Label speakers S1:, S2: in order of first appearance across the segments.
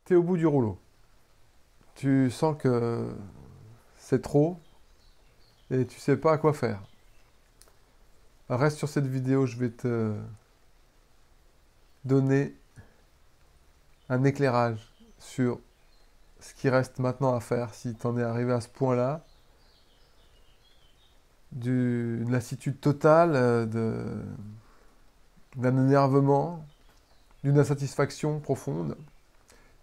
S1: Tu es au bout du rouleau. Tu sens que c'est trop et tu sais pas à quoi faire. Reste sur cette vidéo, je vais te donner un éclairage sur ce qui reste maintenant à faire si tu en es arrivé à ce point-là, d'une lassitude totale, d'un énervement, d'une insatisfaction profonde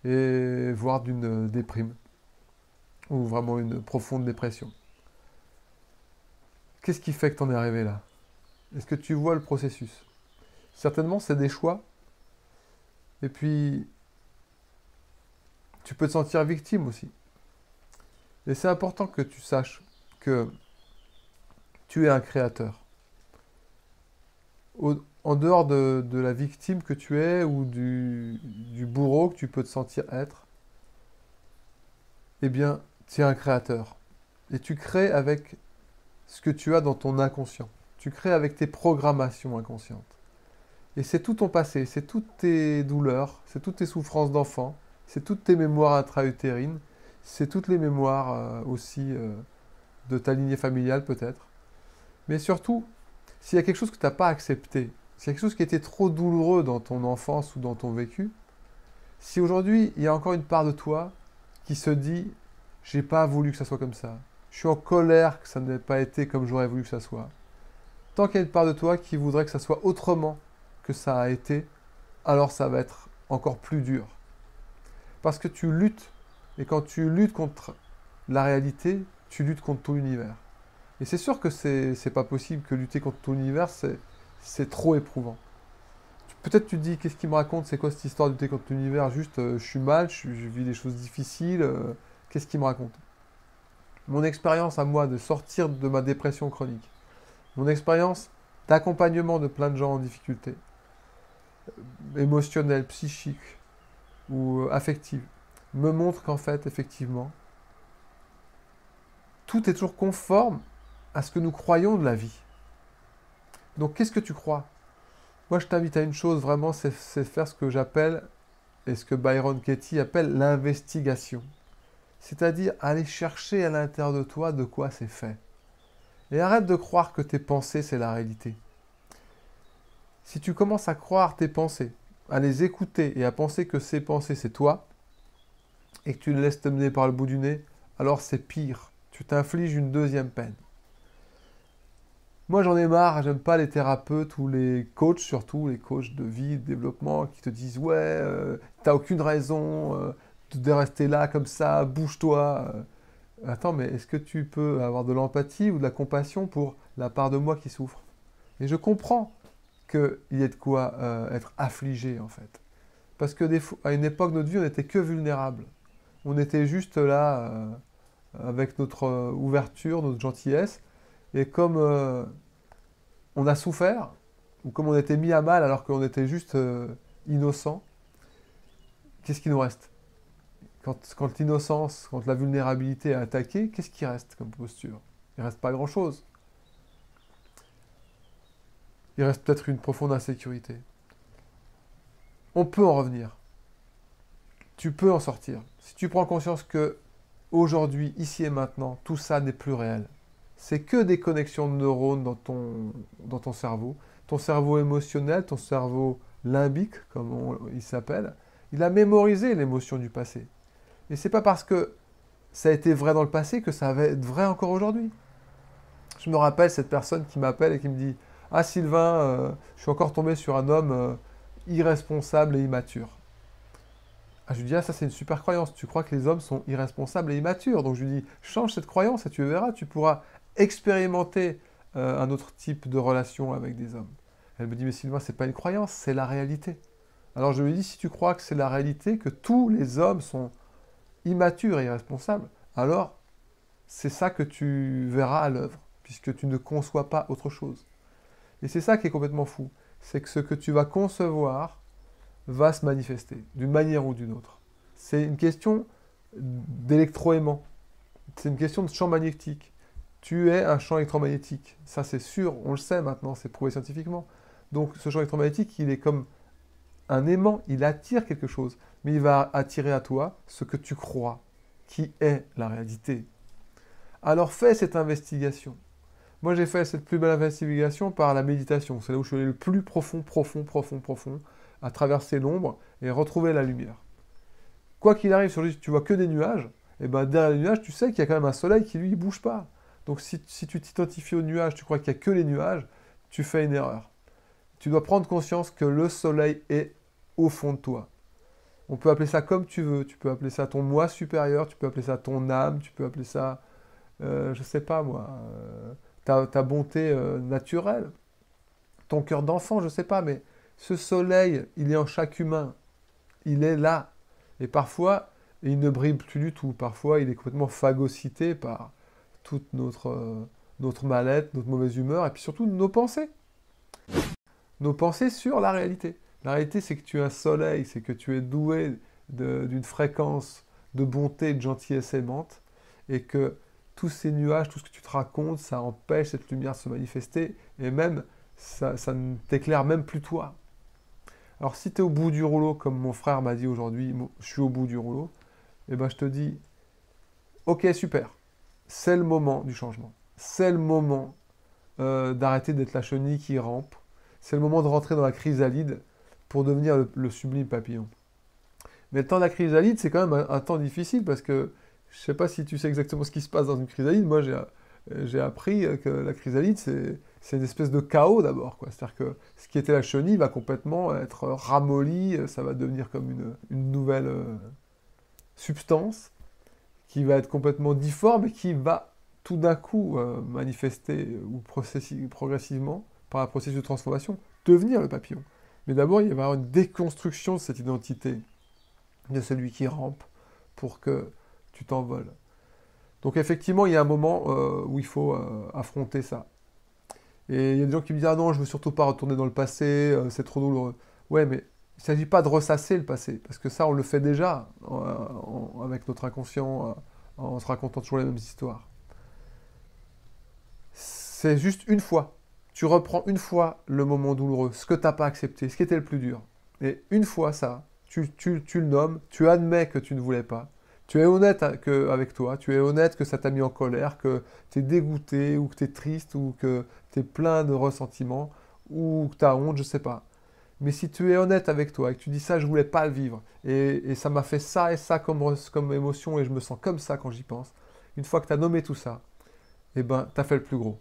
S1: et voire d'une déprime ou vraiment une profonde dépression. Qu'est-ce qui fait que tu en es arrivé là? Est-ce que tu vois le processus? Certainement, c'est des choix. Et puis, tu peux te sentir victime aussi. Et c'est important que tu saches que tu es un créateur. En dehors de la victime que tu es ou du bourreau que tu peux te sentir être, eh bien, tu es un créateur. Et tu crées avec ce que tu as dans ton inconscient. Tu crées avec tes programmations inconscientes. Et c'est tout ton passé, c'est toutes tes douleurs, c'est toutes tes souffrances d'enfant, c'est toutes tes mémoires intra-utérines, c'est toutes les mémoires aussi de ta lignée familiale peut-être. Mais surtout, s'il y a quelque chose que tu n'as pas accepté, s'il y a quelque chose qui était trop douloureux dans ton enfance ou dans ton vécu, si aujourd'hui il y a encore une part de toi qui se dit j'ai pas voulu que ça soit comme ça, je suis en colère que ça n'ait pas été comme j'aurais voulu que ça soit, tant qu'il y a une part de toi qui voudrait que ça soit autrement que ça a été, alors ça va être encore plus dur. Parce que tu luttes, et quand tu luttes contre la réalité, tu luttes contre ton univers. Et c'est sûr que c'est pas possible que lutter contre ton univers, c'est trop éprouvant. Peut-être tu te dis, qu'est-ce qu'il me raconte, c'est quoi cette histoire de lutter contre l'univers? Juste, je suis mal, je vis des choses difficiles, qu'est-ce qu'il me raconte? Mon expérience à moi de sortir de ma dépression chronique, mon expérience d'accompagnement de plein de gens en difficulté, émotionnelle, psychique ou affective, me montre qu'en fait, effectivement, tout est toujours conforme à ce que nous croyons de la vie. Donc, qu'est-ce que tu crois? Moi, je t'invite à une chose, vraiment, c'est faire ce que j'appelle, et ce que Byron Katie appelle l'investigation. C'est-à-dire aller chercher à l'intérieur de toi de quoi c'est fait. Et arrête de croire que tes pensées, c'est la réalité. Si tu commences à croire tes pensées, à les écouter et à penser que ces pensées, c'est toi, et que tu les laisses te mener par le bout du nez, alors c'est pire. Tu t'infliges une deuxième peine. Moi, j'en ai marre, j'aime pas les thérapeutes ou les coachs, surtout les coachs de vie, de développement, qui te disent ouais, t'as aucune raison de rester là comme ça, bouge-toi. Attends, mais est-ce que tu peux avoir de l'empathie ou de la compassion pour la part de moi qui souffre? Et je comprends qu'il y ait de quoi être affligé en fait. Parce que à une époque de notre vie, on n'était que vulnérable. On était juste là avec notre ouverture, notre gentillesse. Et comme on a souffert, ou comme on était mis à mal alors qu'on était juste innocent, qu'est-ce qui nous reste? Quand l'innocence, quand la vulnérabilité est attaquée, qu'est-ce qui reste comme posture? Il ne reste pas grand-chose. Il reste peut-être une profonde insécurité. On peut en revenir. Tu peux en sortir. Si tu prends conscience que aujourd'hui, ici et maintenant, tout ça n'est plus réel. C'est que des connexions de neurones dans ton cerveau émotionnel, ton cerveau limbique, comme il s'appelle. Il a mémorisé l'émotion du passé. Et c'est pas parce que ça a été vrai dans le passé que ça va être vrai encore aujourd'hui. Je me rappelle cette personne qui m'appelle et qui me dit ah Sylvain, je suis encore tombé sur un homme irresponsable et immature. Ah, je lui dis ah ça c'est une super croyance, tu crois que les hommes sont irresponsables et immatures. Donc je lui dis change cette croyance et tu verras, tu pourras expérimenter un autre type de relation avec des hommes. Elle me dit mais Sylvain c'est pas une croyance, c'est la réalité. Alors je lui dis si tu crois que c'est la réalité, que tous les hommes sont immatures et irresponsables, alors c'est ça que tu verras à l'œuvre, puisque tu ne conçois pas autre chose. Et c'est ça qui est complètement fou, c'est que ce que tu vas concevoir va se manifester, d'une manière ou d'une autre. C'est une question d'électroaimant, c'est une question de champ magnétique. Tu es un champ électromagnétique, ça c'est sûr, on le sait maintenant, c'est prouvé scientifiquement. Donc ce champ électromagnétique, il est comme un aimant, il attire quelque chose. mais il va attirer à toi ce que tu crois, qui est la réalité. Alors fais cette investigation. Moi, j'ai fait cette plus belle investigation par la méditation. C'est là où je suis allé le plus profond, à traverser l'ombre et retrouver la lumière. Quoi qu'il arrive, sur lui, tu vois que des nuages, et ben derrière les nuages, tu sais qu'il y a quand même un soleil qui, lui, ne bouge pas. Donc si tu t'identifies aux nuages, tu crois qu'il n'y a que les nuages, tu fais une erreur. Tu dois prendre conscience que le soleil est au fond de toi. On peut appeler ça comme tu veux. Tu peux appeler ça ton moi supérieur, tu peux appeler ça ton âme, tu peux appeler ça, je sais pas moi, ta bonté naturelle, ton cœur d'enfant, je sais pas, mais ce soleil, il est en chaque humain. Il est là. Et parfois, il ne brille plus du tout. Parfois, il est complètement phagocyté par toute notre mal-être, notre mauvaise humeur, et puis surtout nos pensées. Nos pensées sur la réalité. La réalité, c'est que tu es un soleil, c'est que tu es doué d'une fréquence de bonté, de gentillesse aimante, et que tous ces nuages, tout ce que tu te racontes, ça empêche cette lumière de se manifester, et même, ça ne t'éclaire même plus toi. Alors si tu es au bout du rouleau, comme mon frère m'a dit aujourd'hui, je suis au bout du rouleau, eh ben je te dis, ok, super, c'est le moment du changement. C'est le moment d'arrêter d'être la chenille qui rampe. C'est le moment de rentrer dans la chrysalide pour devenir le sublime papillon. Mais le temps de la chrysalide, c'est quand même un temps difficile parce que je ne sais pas si tu sais exactement ce qui se passe dans une chrysalide. Moi, j'ai appris que la chrysalide, c'est une espèce de chaos d'abord, quoi. C'est-à-dire que ce qui était la chenille va complètement être ramolli, ça va devenir comme une nouvelle substance qui va être complètement difforme et qui va tout d'un coup manifester ou progressivement, par un processus de transformation, devenir le papillon. Mais d'abord, il va y avoir une déconstruction de cette identité de celui qui rampe pour que tu t'envoles. Donc effectivement, il y a un moment où il faut affronter ça. Et il y a des gens qui me disent « Ah non, je ne veux surtout pas retourner dans le passé, c'est trop douloureux. » Ouais, mais il ne s'agit pas de ressasser le passé, parce que ça, on le fait déjà avec notre inconscient, en se racontant toujours les mêmes histoires. C'est juste une fois. Tu reprends une fois le moment douloureux, ce que tu n'as pas accepté, ce qui était le plus dur. Et une fois ça, tu le nommes, tu admets que tu ne voulais pas, tu es honnête avec toi, tu es honnête que ça t'a mis en colère, que tu es dégoûté, ou que tu es triste, ou que tu es plein de ressentiments, ou que tu as honte, je ne sais pas. Mais si tu es honnête avec toi et que tu dis ça, je ne voulais pas le vivre, et ça m'a fait ça et ça comme émotion, et je me sens comme ça quand j'y pense, une fois que tu as nommé tout ça, eh ben, tu as fait le plus gros.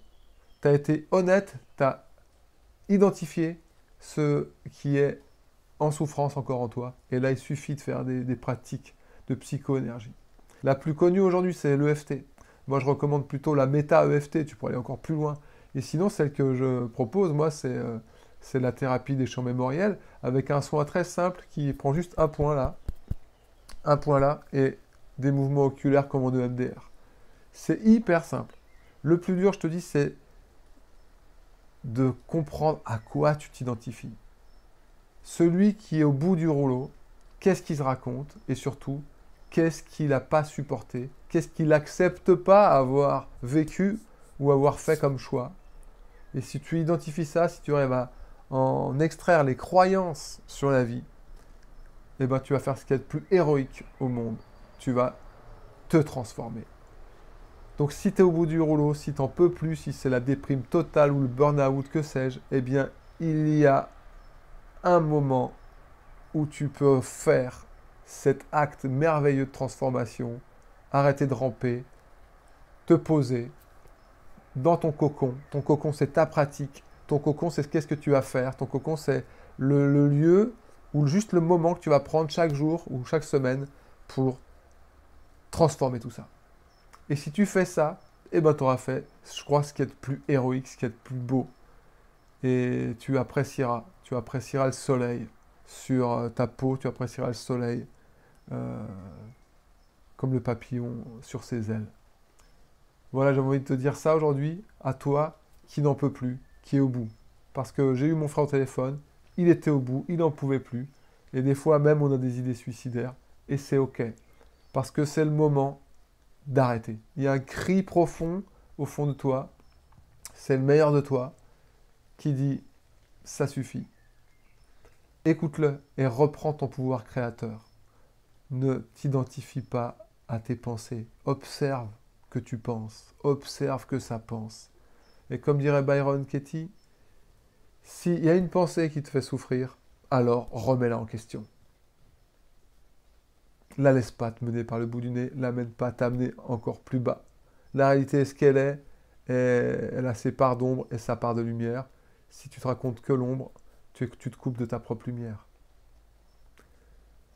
S1: Tu as été honnête, tu as identifié ce qui est en souffrance encore en toi. Et là, il suffit de faire des pratiques de psycho-énergie. La plus connue aujourd'hui, c'est l'EFT. Moi, je recommande plutôt la méta-EFT, tu pourrais aller encore plus loin. Et sinon, celle que je propose, moi, c'est la thérapie des champs mémoriels, avec un soin très simple qui prend juste un point là, et des mouvements oculaires comme en EMDR. C'est hyper simple. Le plus dur, je te dis, c'est de comprendre à quoi tu t'identifies. Celui qui est au bout du rouleau, qu'est-ce qu'il se raconte et surtout, qu'est-ce qu'il n'a pas supporté, qu'est-ce qu'il n'accepte pas avoir vécu ou avoir fait comme choix. Et si tu identifies ça, si tu arrives à en extraire les croyances sur la vie, eh ben, tu vas faire ce qu'il y a de plus héroïque au monde. Tu vas te transformer. Donc si tu es au bout du rouleau, si tu n'en peux plus, si c'est la déprime totale ou le burn-out, que sais-je, eh bien, il y a un moment où tu peux faire cet acte merveilleux de transformation, arrêter de ramper, te poser dans ton cocon. Ton cocon, c'est ta pratique. Ton cocon, c'est qu'est-ce que tu vas faire. Ton cocon, c'est le lieu ou juste le moment que tu vas prendre chaque jour ou chaque semaine pour transformer tout ça. Et si tu fais ça, eh ben, tu auras fait, je crois, ce qui est de plus héroïque, ce qui est de plus beau. Et tu apprécieras le soleil sur ta peau, tu apprécieras le soleil comme le papillon sur ses ailes. Voilà, j'ai envie de te dire ça aujourd'hui, à toi qui n'en peut plus, qui est au bout. Parce que j'ai eu mon frère au téléphone, il était au bout, il n'en pouvait plus. Et des fois même, on a des idées suicidaires. Et c'est OK. Parce que c'est le moment d'arrêter. Il y a un cri profond au fond de toi. C'est le meilleur de toi qui dit « ça suffit ». Écoute-le et reprends ton pouvoir créateur. Ne t'identifie pas à tes pensées. Observe que tu penses. Observe que ça pense. Et comme dirait Byron Katie, s'il y a une pensée qui te fait souffrir, alors remets-la en question. La laisse pas te mener par le bout du nez, l'amène pas t'amener encore plus bas. La réalité est ce qu'elle est, et elle a ses parts d'ombre et sa part de lumière. Si tu te racontes que l'ombre, tu te coupes de ta propre lumière.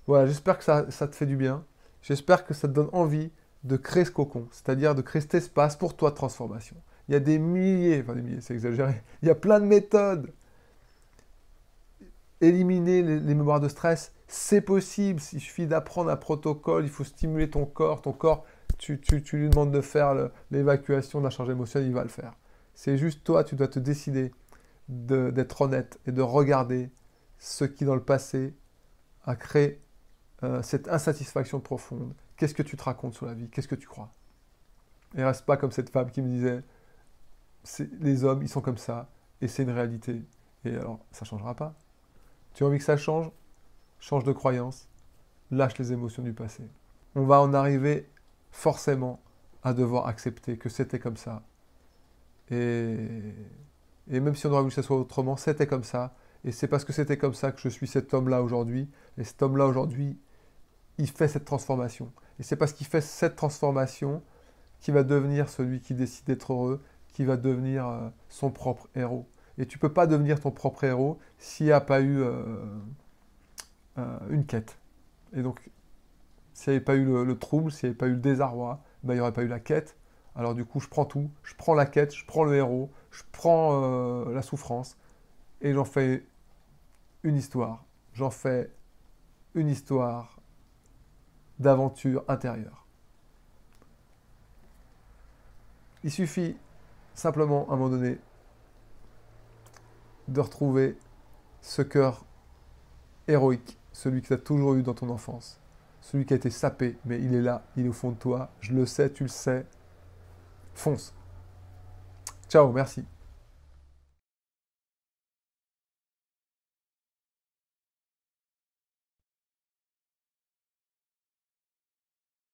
S1: Voilà, j'espère que ça te fait du bien. J'espère que ça te donne envie de créer ce cocon, c'est-à-dire de créer cet espace pour toi de transformation. Il y a des milliers, c'est exagéré, il y a plein de méthodes. Éliminer les mémoires de stress, c'est possible. Il suffit d'apprendre un protocole, il faut stimuler ton corps. Ton corps, tu lui demandes de faire l'évacuation de la charge émotionnelle, il va le faire. C'est juste toi, tu dois te décider d'être honnête et de regarder ce qui, dans le passé, a créé cette insatisfaction profonde. Qu'est-ce que tu te racontes sur la vie? Qu'est-ce que tu crois? Et reste pas comme cette femme qui me disait, les hommes, ils sont comme ça, et c'est une réalité. Et alors, ça ne changera pas. Tu as envie que ça change? Change de croyance, lâche les émotions du passé. On va en arriver forcément à devoir accepter que c'était comme ça. Et même si on aurait voulu que ça soit autrement, c'était comme ça. Et c'est parce que c'était comme ça que je suis cet homme-là aujourd'hui. Et cet homme-là aujourd'hui, il fait cette transformation. Et c'est parce qu'il fait cette transformation qu'il va devenir celui qui décide d'être heureux, qui va devenir son propre héros. Et tu ne peux pas devenir ton propre héros s'il n'y a pas eu une quête. Et donc, s'il n'y avait pas eu le trouble, s'il n'y avait pas eu le désarroi, ben, il n'y aurait pas eu la quête. Alors du coup, je prends tout. Je prends la quête, je prends le héros, je prends la souffrance, et j'en fais une histoire. J'en fais une histoire d'aventure intérieure. Il suffit simplement, à un moment donné, de retrouver ce cœur héroïque, celui que tu as toujours eu dans ton enfance, celui qui a été sapé, mais il est là, il est au fond de toi, je le sais, tu le sais, fonce. Ciao, merci.